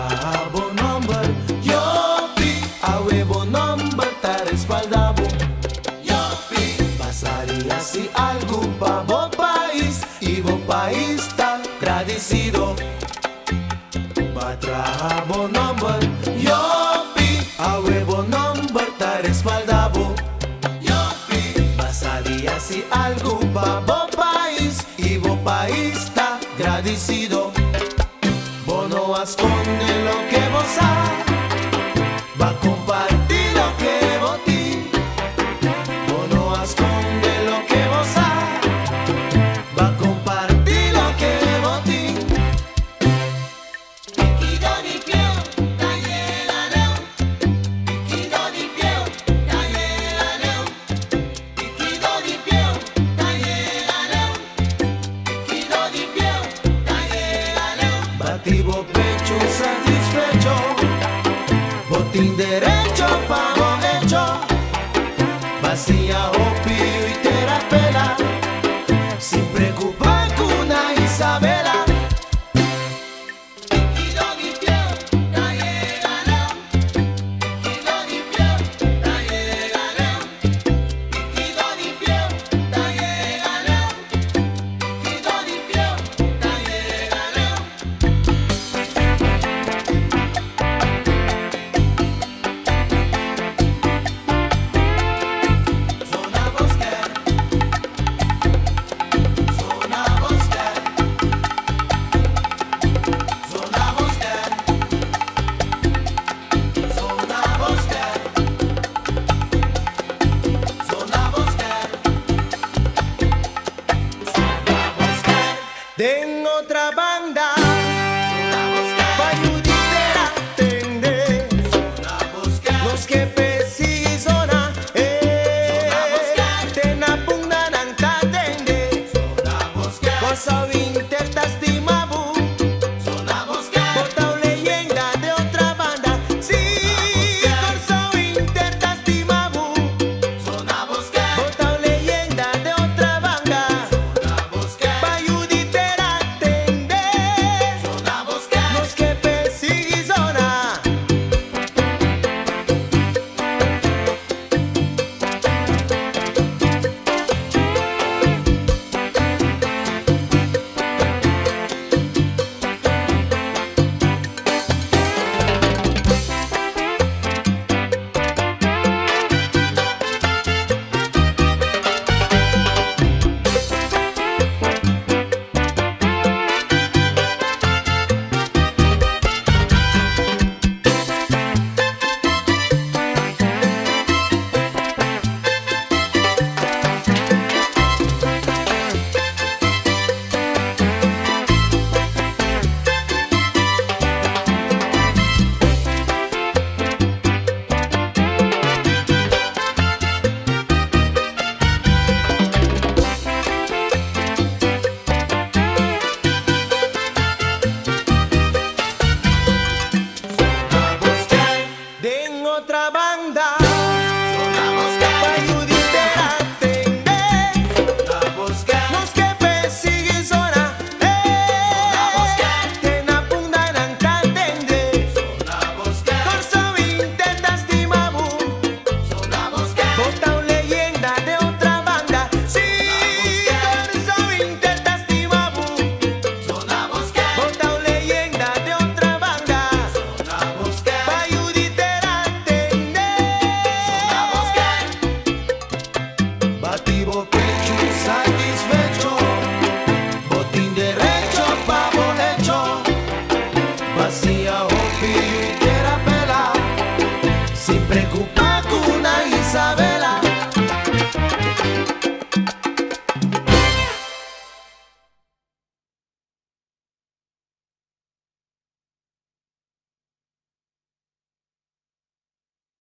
Batrabo number, yopi, avevo number, ta respaldavo. Yopi, pasaría si algo pa' vo país, y vo país tan agradecido. Batrabo number, yopi, avevo number, ta respaldavo. Yopi, pasaría si algo pa' vo país, y vo país tan agradecido. Vos no esconde lo que vos has, va a compartir lo que vos ti. Vos no esconde lo que vos has, va a compartir lo que vos ti. Piquido di pieu, talle la leu. Piquido di pieu, talle la leu. Piquido di pieu, talle la leu. Piquido di pieu, talle la leu. Bativo pecho satisfecho, botín derecho.